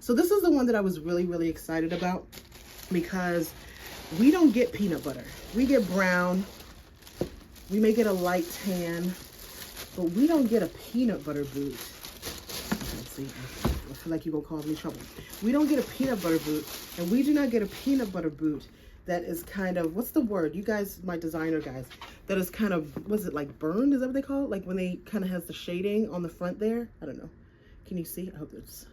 So this is the one that I was really excited about because we don't get peanut butter. We get brown. We may get a light tan, but we don't get a peanut butter boot. Let's see, I feel like you're gonna cause me trouble. We don't get a peanut butter boot, and we do not get a peanut butter boot that is kind of, what's the word? You guys, my designer guys, that is kind of, what's it, like burned? Is that what they call it? Like when they kind of has the shading on the front there? I don't know. Can you see? I hope it's,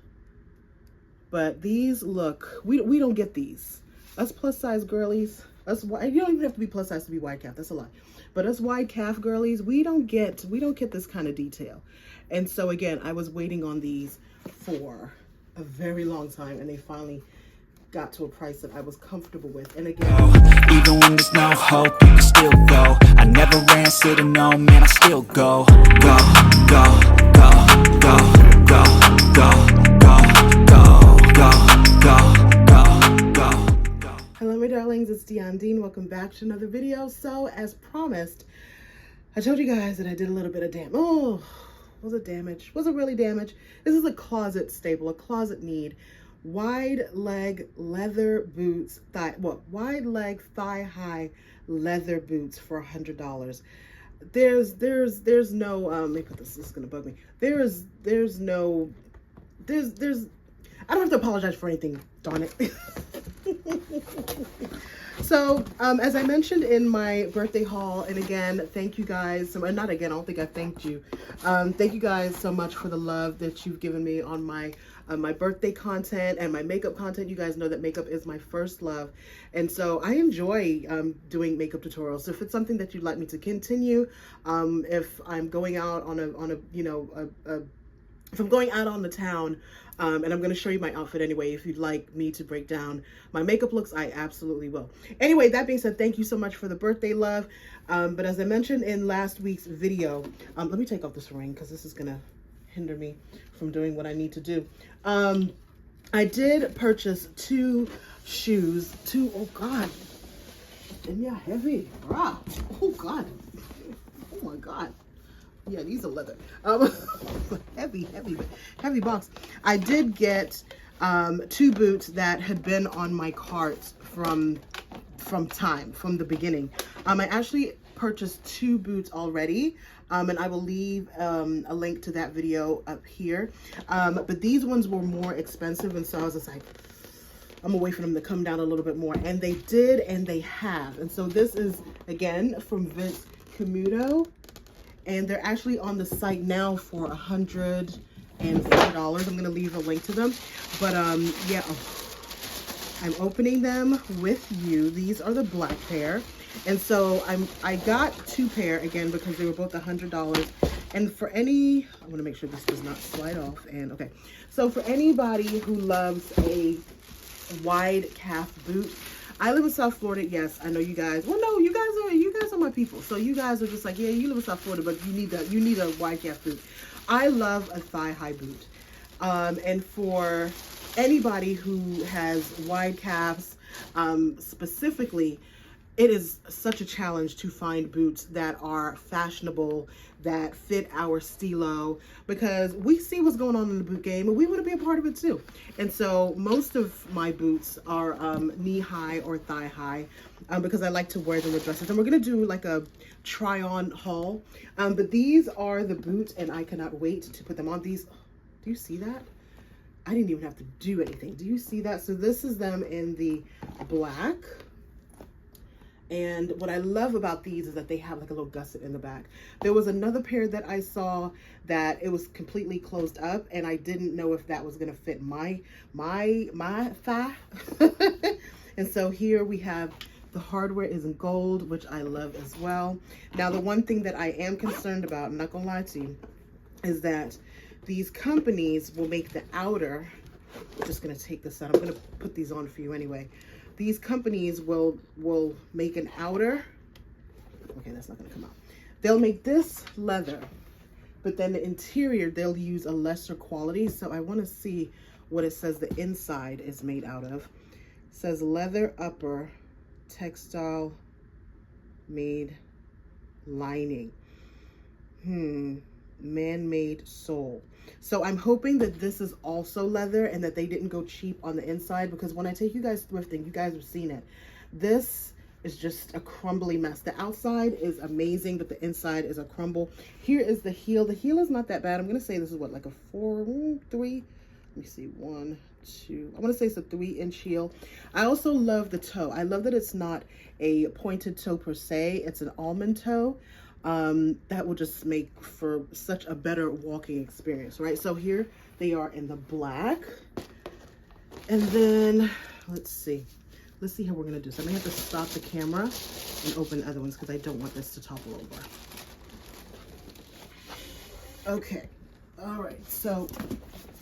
but these look, we don't get these. Us plus size girlies, us, you don't even have to be plus size to be wide calf, that's a lot. But us wide calf girlies, we don't get this kind of detail. And so again, I was waiting on these for a very long time, and they finally got to a price that I was comfortable with. And again, even when there's no hope, you can still go. I never ran, said no, man, I still go. Go, go, go, go, go, go, go, go, go, go, go. Hello my darlings, it's Deon Dean. Welcome back to another video. So as promised, I told you guys that I did a little bit of damage. Oh, was it damage? Was it really damage? This is a closet staple, a closet need. Wide leg leather boots, wide leg thigh high leather boots for $100. There's no let me put this is gonna bug me. There's I don't have to apologize for anything, darn it. So as I mentioned in my birthday haul, and again, thank you guys, not again, I don't think I thanked you. Thank you guys so much for the love that you've given me on my birthday content and my makeup content. You guys know that makeup is my first love, and so I enjoy doing makeup tutorials. So if it's something that you'd like me to continue, if I'm going out on if I'm going out on the town, and I'm going to show you my outfit anyway, if you'd like me to break down my makeup looks, I absolutely will. Anyway, that being said, thank you so much for the birthday love. But as I mentioned in last week's video, let me take off this ring because this is going to hinder me from doing what I need to do. I did purchase two shoes, oh God, and yeah, heavy, wow, oh God, oh my God. Yeah, these are leather. Heavy box. I did get two boots that had been on my cart from the beginning. I actually purchased two boots already, and I will leave a link to that video up here. But these ones were more expensive, and so I was just like, I'm gonna wait for them to come down a little bit more, and they did, and they have. And so this is again from Camuto. And they're actually on the site now for $140. I'm gonna leave a link to them. But yeah, I'm opening them with you. These are the black pair. And so I got two pair again because they were both $100. And for any, I wanna make sure this does not slide off. And okay, so for anybody who loves a wide calf boot, I live in South Florida. Yes, I know you guys. Well, no, you guys are my people. So you guys are just like, yeah, you live in South Florida, but you need a wide calf boot. I love a thigh high boot. And for anybody who has wide calves, specifically, it is such a challenge to find boots that are fashionable, that fit our stilo, because we see what's going on in the boot game and we want to be a part of it too. And so most of my boots are knee high or thigh high, because I like to wear them with dresses. And we're going to do like a try on haul. But these are the boots, and I cannot wait to put them on. These, do you see that? I didn't even have to do anything. Do you see that? So this is them in the black. And what I love about these is that they have like a little gusset in the back. There was another pair that I saw that it was completely closed up, and I didn't know if that was gonna fit my thigh. And so here we have the hardware is in gold, which I love as well. Now the one thing that I am concerned about, I'm not gonna lie to you, is that these companies will make the outer, I'm just gonna take this out, I'm gonna put these on for you anyway. These companies will make an outer, okay, that's not gonna come out. They'll make this leather, but then the interior, they'll use a lesser quality. So I wanna see what it says the inside is made out of. It says leather upper, textile made lining. man-made sole. So I'm hoping that this is also leather and that they didn't go cheap on the inside, because when I take you guys thrifting, you guys have seen it. This is just a crumbly mess. The outside is amazing, but the inside is a crumble. Here is the heel. The heel is not that bad. I'm going to say this is what, like a 3? Let me see, 1, 2. I want to say it's a 3-inch heel. I also love the toe. I love that it's not a pointed toe per se. It's an almond toe. That will just make for such a better walking experience, right? So here they are in the black. And then, let's see how we're going to do. So I'm going to have to stop the camera and open the other ones because I don't want this to topple over. Okay. All right. So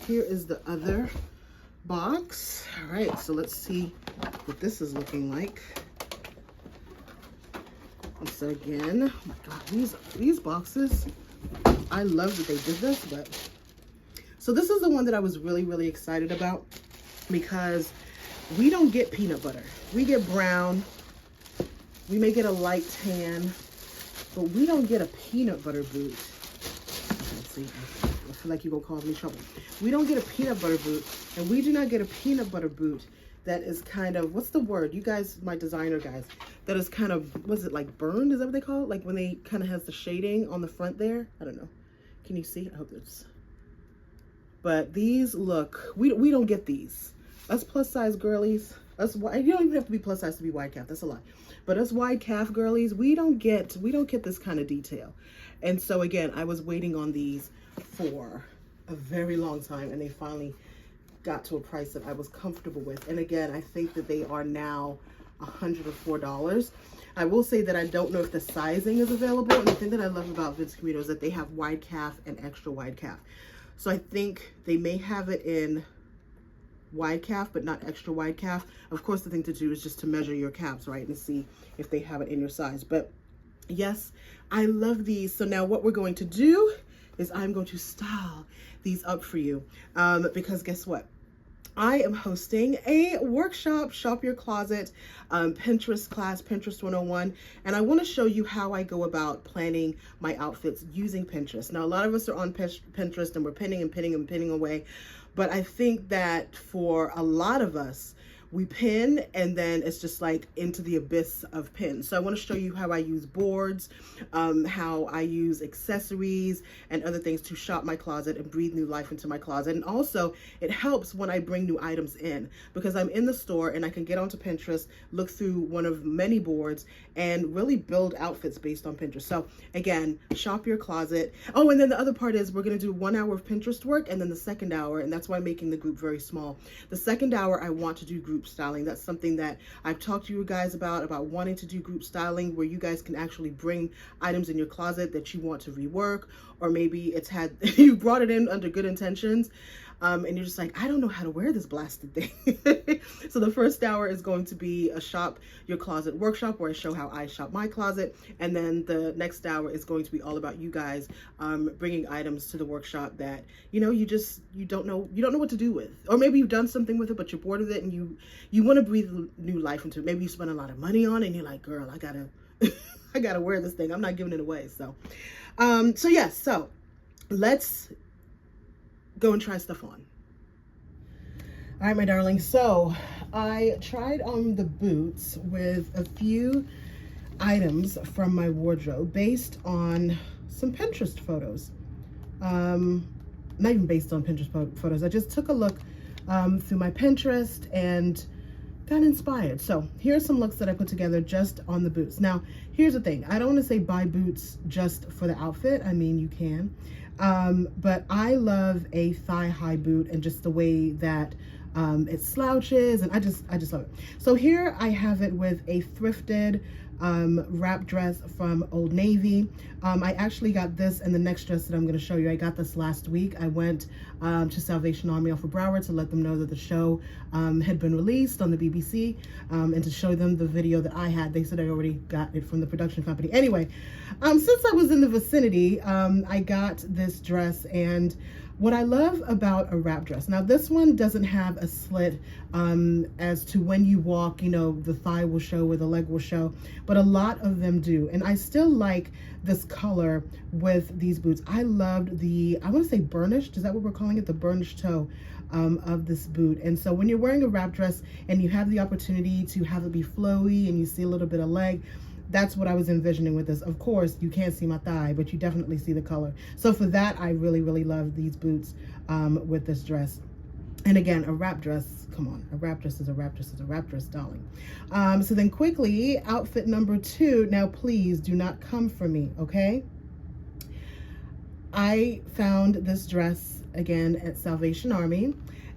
here is the other box. All right. So let's see what this is looking like. And so again, oh my God, these boxes, I love that they did this, but so this is the one that I was really, really excited about, because we don't get peanut butter. We get brown. We may get a light tan, but we don't get a peanut butter boot. Let's see, I feel like you're gonna cause me trouble. We don't get a peanut butter boot, and we do not get a peanut butter boot that is kind of, what's the word? You guys, my designer guys, that is kind of, was it like burned? Is that what they call it? Like when they kind of has the shading on the front there? I don't know. Can you see? I hope it's, but these look, we don't get these. Us plus size girlies, us, you don't even have to be plus size to be wide calf. That's a lot. But us wide calf girlies, we don't get this kind of detail. And so again, I was waiting on these for a very long time, and they finally got to a price that I was comfortable with. And again, I think that they are now $104. I will say that I don't know if the sizing is available. And the thing that I love about Vince Camuto is that they have wide calf and extra wide calf. So I think they may have it in wide calf, but not extra wide calf. Of course, the thing to do is just to measure your calves, right? And see if they have it in your size. But yes, I love these. So now what we're going to do is I'm going to style these up for you, because guess what? I am hosting a workshop, Shop Your Closet, Pinterest class, Pinterest 101, and I want to show you how I go about planning my outfits using Pinterest. Now, a lot of us are on Pinterest and we're pinning away, but I think that for a lot of us, we pin and then it's just like into the abyss of pins. So I want to show you how I use boards, how I use accessories and other things to shop my closet and breathe new life into my closet. And also it helps when I bring new items in, because I'm in the store and I can get onto Pinterest, look through one of many boards and really build outfits based on Pinterest. So again, shop your closet. Oh, and then the other part is we're going to do 1 hour of Pinterest work, and then the second hour, and that's why I'm making the group very small. The second hour I want to do group styling. That's something that I've talked to you guys about wanting to do group styling, where you guys can actually bring items in your closet that you want to rework, or maybe it's had you brought it in under good intentions, and you're just like, I don't know how to wear this blasted thing. So the first hour is going to be a shop your closet workshop where I show how I shop my closet, and then the next hour is going to be all about you guys bringing items to the workshop that you don't know what to do with, or maybe you've done something with it but you're bored of it and you want to breathe new life into it. Maybe you spend a lot of money on it and you're like, girl, I gotta I gotta wear this thing. I'm not giving it away. So yes, so let's go and try stuff on. All right, my darling. So I tried on the boots with a few items from my wardrobe based on some Pinterest photos. Not even based on Pinterest photos. I just took a look through my Pinterest and got inspired. So here are some looks that I put together just on the boots. Now, here's the thing. I don't want to say buy boots just for the outfit. I mean, you can. But I love a thigh-high boot and just the way that it slouches, and I just love it. So here I have it with a thrifted wrap dress from Old Navy. I actually got this and the next dress that I'm going to show you. I got this last week. I went to Salvation Army off of Broward to let them know that the show had been released on the BBC, and to show them the video that I had. They said I already got it from the production company. Anyway, since I was in the vicinity, I got this dress, and What I love about a wrap dress, now this one doesn't have a slit as to when you walk, you know, the thigh will show or the leg will show, but a lot of them do. And I still like this color with these boots. I loved the, I want to say burnished, is that what we're calling it? The burnished toe of this boot. And so when you're wearing a wrap dress and you have the opportunity to have it be flowy and you see a little bit of leg, that's what I was envisioning with this. Of course, you can't see my thigh, but you definitely see the color. So for that, I really, really love these boots with this dress. And again, a wrap dress, come on, a wrap dress is a wrap dress is a wrap dress, darling. So then quickly, outfit number 2. Now, please do not come for me, okay? I found this dress again at Salvation Army,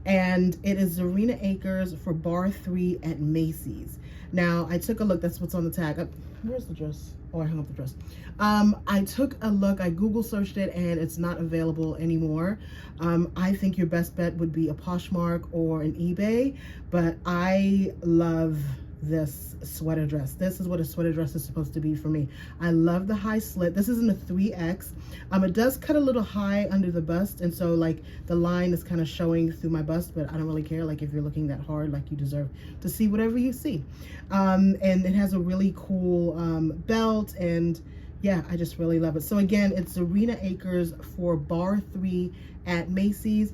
and it is Zarina Akers for bar 3 at Macy's. Now, I took a look, that's what's on the tag. Where's the dress? Oh, I hung up the dress. I took a look, I Google searched it, and it's not available anymore. I think your best bet would be a Poshmark or an eBay, but I love this sweater dress. This is what a sweater dress is supposed to be for me. I love the high slit. This is in a 3X. It does cut a little high under the bust, and so like the line is kind of showing through my bust, but I don't really care. Like if you're looking that hard, like you deserve to see whatever you see. And it has a really cool belt, and yeah, I just really love it. So again, it's Zarina Akers for bar 3 at Macy's.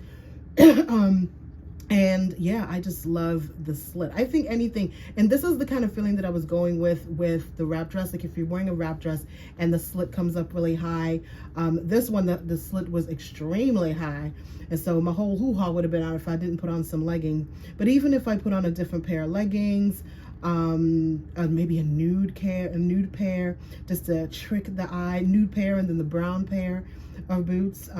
And yeah, I just love the slit. I think anything, and this is the kind of feeling that I was going with the wrap dress. Like if you're wearing a wrap dress and the slit comes up really high, this one, the slit was extremely high. And so my whole hoo-ha would have been out if I didn't put on some legging. But even if I put on a different pair of leggings, maybe a nude pair, just to trick the eye, nude pair, and then the brown pair of boots.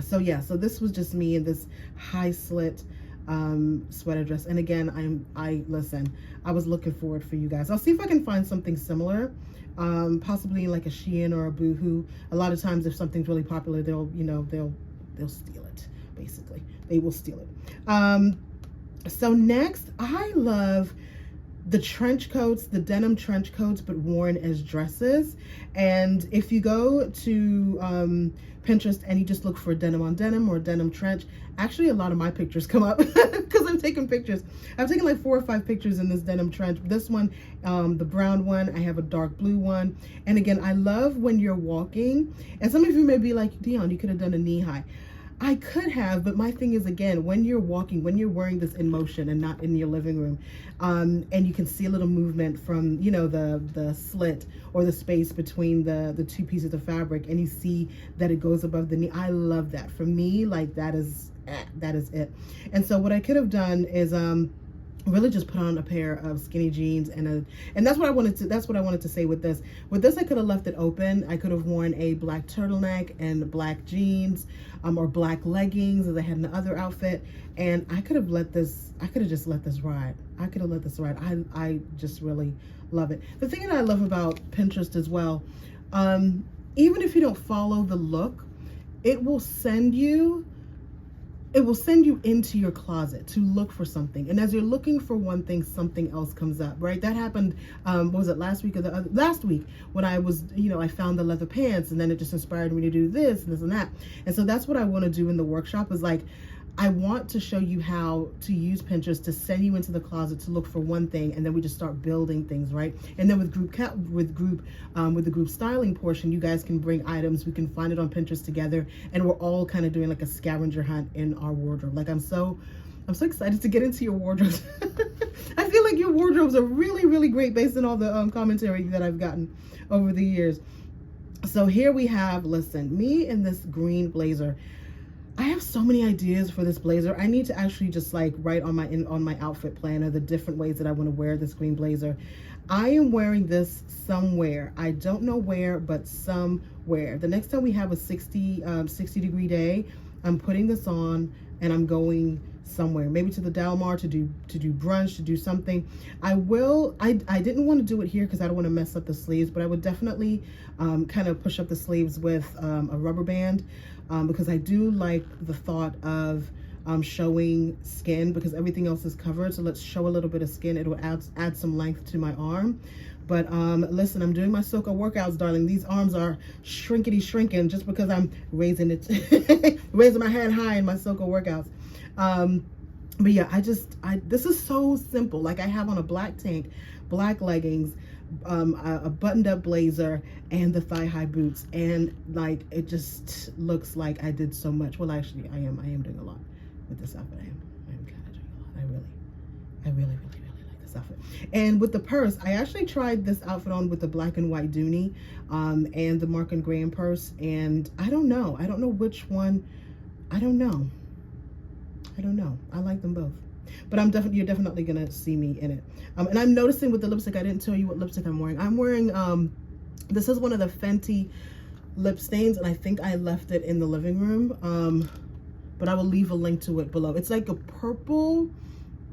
So yeah, so this was just me in this high slit sweater dress. And again, listen, I was looking forward for you guys. I'll see if I can find something similar, possibly like a Shein or a Boohoo. A lot of times if something's really popular, they'll steal it, basically. They will steal it. So next, I love the trench coats, the denim trench coats, but worn as dresses. And if you go to Pinterest and you just look for denim on denim or denim trench, actually a lot of my pictures come up because I've taken pictures. I've taken like 4 or 5 pictures in this denim trench. This one, the brown one, I have a dark blue one. And again, I love when you're walking, and some of you may be like, Dion, you could have done a knee high. I could have, but my thing is, again, when you're walking, when you're wearing this in motion and not in your living room, and you can see a little movement from, you know, the slit or the space between the 2 pieces of fabric, and you see that it goes above the knee. I love that. For me, like that is it. And so what I could have done is really just put on a pair of skinny jeans and that's what I wanted to say with this. With this, I could have left it open. I could have worn a black turtleneck and black jeans, or black leggings as I had in the other outfit, and I could have just let this ride. I just really love it. The thing that I love about Pinterest as well, even if you don't follow the look, it will send you into your closet to look for something. And as you're looking for one thing, something else comes up, right? That happened, what was it, last week or last week, when I was, I found the leather pants, and then it just inspired me to do this and this and that. And so that's what I want to do in the workshop, is like, I want to show you how to use Pinterest to send you into the closet to look for one thing, and then we just start building things, right? And then with the group styling portion, you guys can bring items. We can find it on Pinterest together, and we're all kind of doing like a scavenger hunt in our wardrobe. Like I'm so excited to get into your wardrobes. I feel like your wardrobes are really, really great based on all the commentary that I've gotten over the years. So here we have, listen, me in this green blazer. I have so many ideas for this blazer. I need to actually just like write on my outfit planner the different ways that I want to wear this green blazer. I am wearing this somewhere. I don't know where, but somewhere. The next time we have a 60 degree day, I'm putting this on and I'm going somewhere, maybe to the Del Mar to do brunch, to do something. I didn't want to do it here because I don't want to mess up the sleeves, but I would definitely kind of push up the sleeves with a rubber band, because I do like the thought of showing skin, because everything else is covered. So let's show a little bit of skin. It will add some length to my arm. But listen, I'm doing my Soka workouts, darling. These arms are shrinking just because I'm raising it, raising my hand high in my Soka workouts. But yeah, this is so simple. Like I have on a black tank, black leggings, a buttoned up blazer, and the thigh high boots. And like, it just looks like I did so much. Well, actually I am doing a lot with this outfit. I am kind of doing a lot. I really like this outfit. And with the purse, I actually tried this outfit on with the black and white Dooney, and the Mark and Graham purse. And I don't know which one. I don't know. I like them both, but you're definitely gonna see me in it. And I'm noticing with the lipstick, I didn't tell you what lipstick I'm wearing. I'm wearing this is one of the Fenty lip stains, and I think I left it in the living room. But I will leave a link to it below. It's like a purple,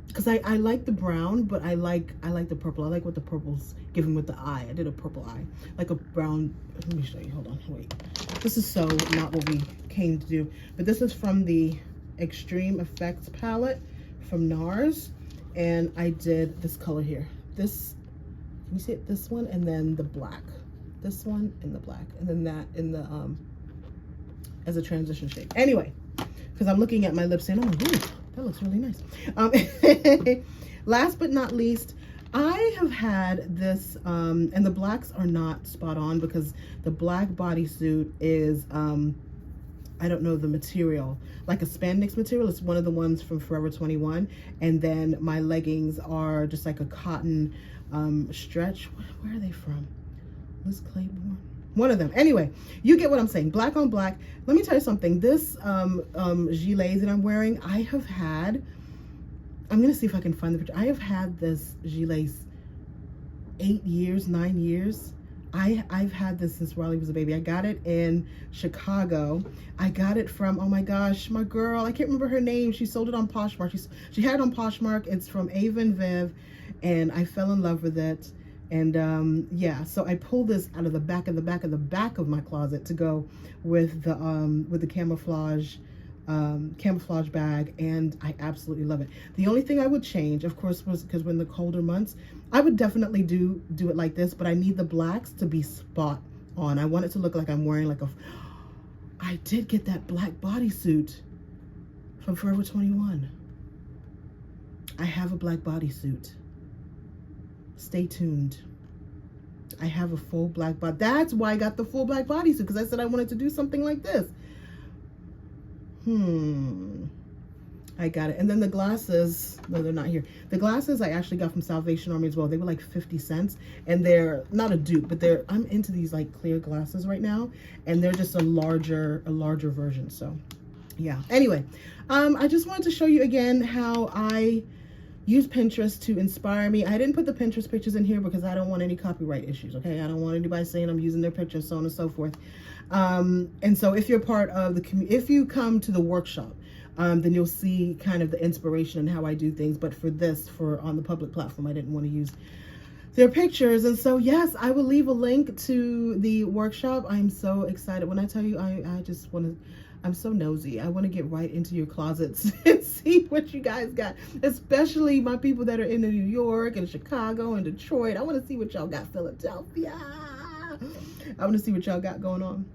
because I like the brown, but I like the purple. I like what the purple's giving with the eye. I did a purple eye, like a brown. Let me show you. Hold on, wait. This is so not what we came to do, but this is from the Extreme Effects palette from NARS, and I did this color here. This, can you see it? This one, and then the black. This one and the black, and then that in the as a transition shade. Anyway, because I'm looking at my lips and I'm like, ooh, that looks really nice. Last but not least, I have had this, and the blacks are not spot on because the black bodysuit is I don't know the material, like a spandex material. It's one of the ones from Forever 21. And then my leggings are just like a cotton stretch. Where are they from? Liz Claiborne? One of them. Anyway, you get what I'm saying. Black on black. Let me tell you something. This gilet that I'm wearing, I have had, I'm going to see if I can find the picture. I have had this gilet 8 years, 9 years. I've had this since Riley was a baby. I got it in Chicago. I got it from, oh my gosh, my girl, I can't remember her name. She sold it on Poshmark. She had it on Poshmark. It's from Ava and Viv, and I fell in love with it. And yeah, so I pulled this out of the back of my closet to go with the camouflage bag, and I absolutely love it. The only thing I would change, of course, was because when the colder months, I would definitely do it like this, but I need the blacks to be spot on. I want it to look like I'm wearing like I did get that black bodysuit from Forever 21. I have a black bodysuit. Stay tuned. I have a full black body. That's why I got the full black bodysuit, because I said I wanted to do something like this. I got it. And then the glasses, no, they're not here. The glasses I actually got from Salvation Army as well. They were like 50 cents, and they're not a dupe, but I'm into these like clear glasses right now, and they're just a larger version. So yeah. Anyway, I just wanted to show you again how I use Pinterest to inspire me. I didn't put the Pinterest pictures in here because I don't want any copyright issues, okay? I don't want anybody saying I'm using their pictures, so on and so forth. And so if you're part of if you come to the workshop, then you'll see kind of the inspiration and how I do things. But for on the public platform, I didn't want to use their pictures. And so, yes, I will leave a link to the workshop. I'm so excited. When I tell you, I just want to, I'm so nosy. I want to get right into your closets and see what you guys got, especially my people that are in New York and Chicago and Detroit. I want to see what y'all got. Philadelphia. I want to see what y'all got going on.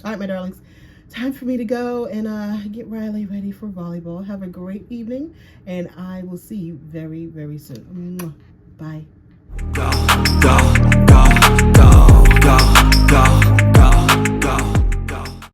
All right, my darlings. Time for me to go and get Riley ready for volleyball. Have a great evening, and I will see you very, very soon. Bye. Go, go.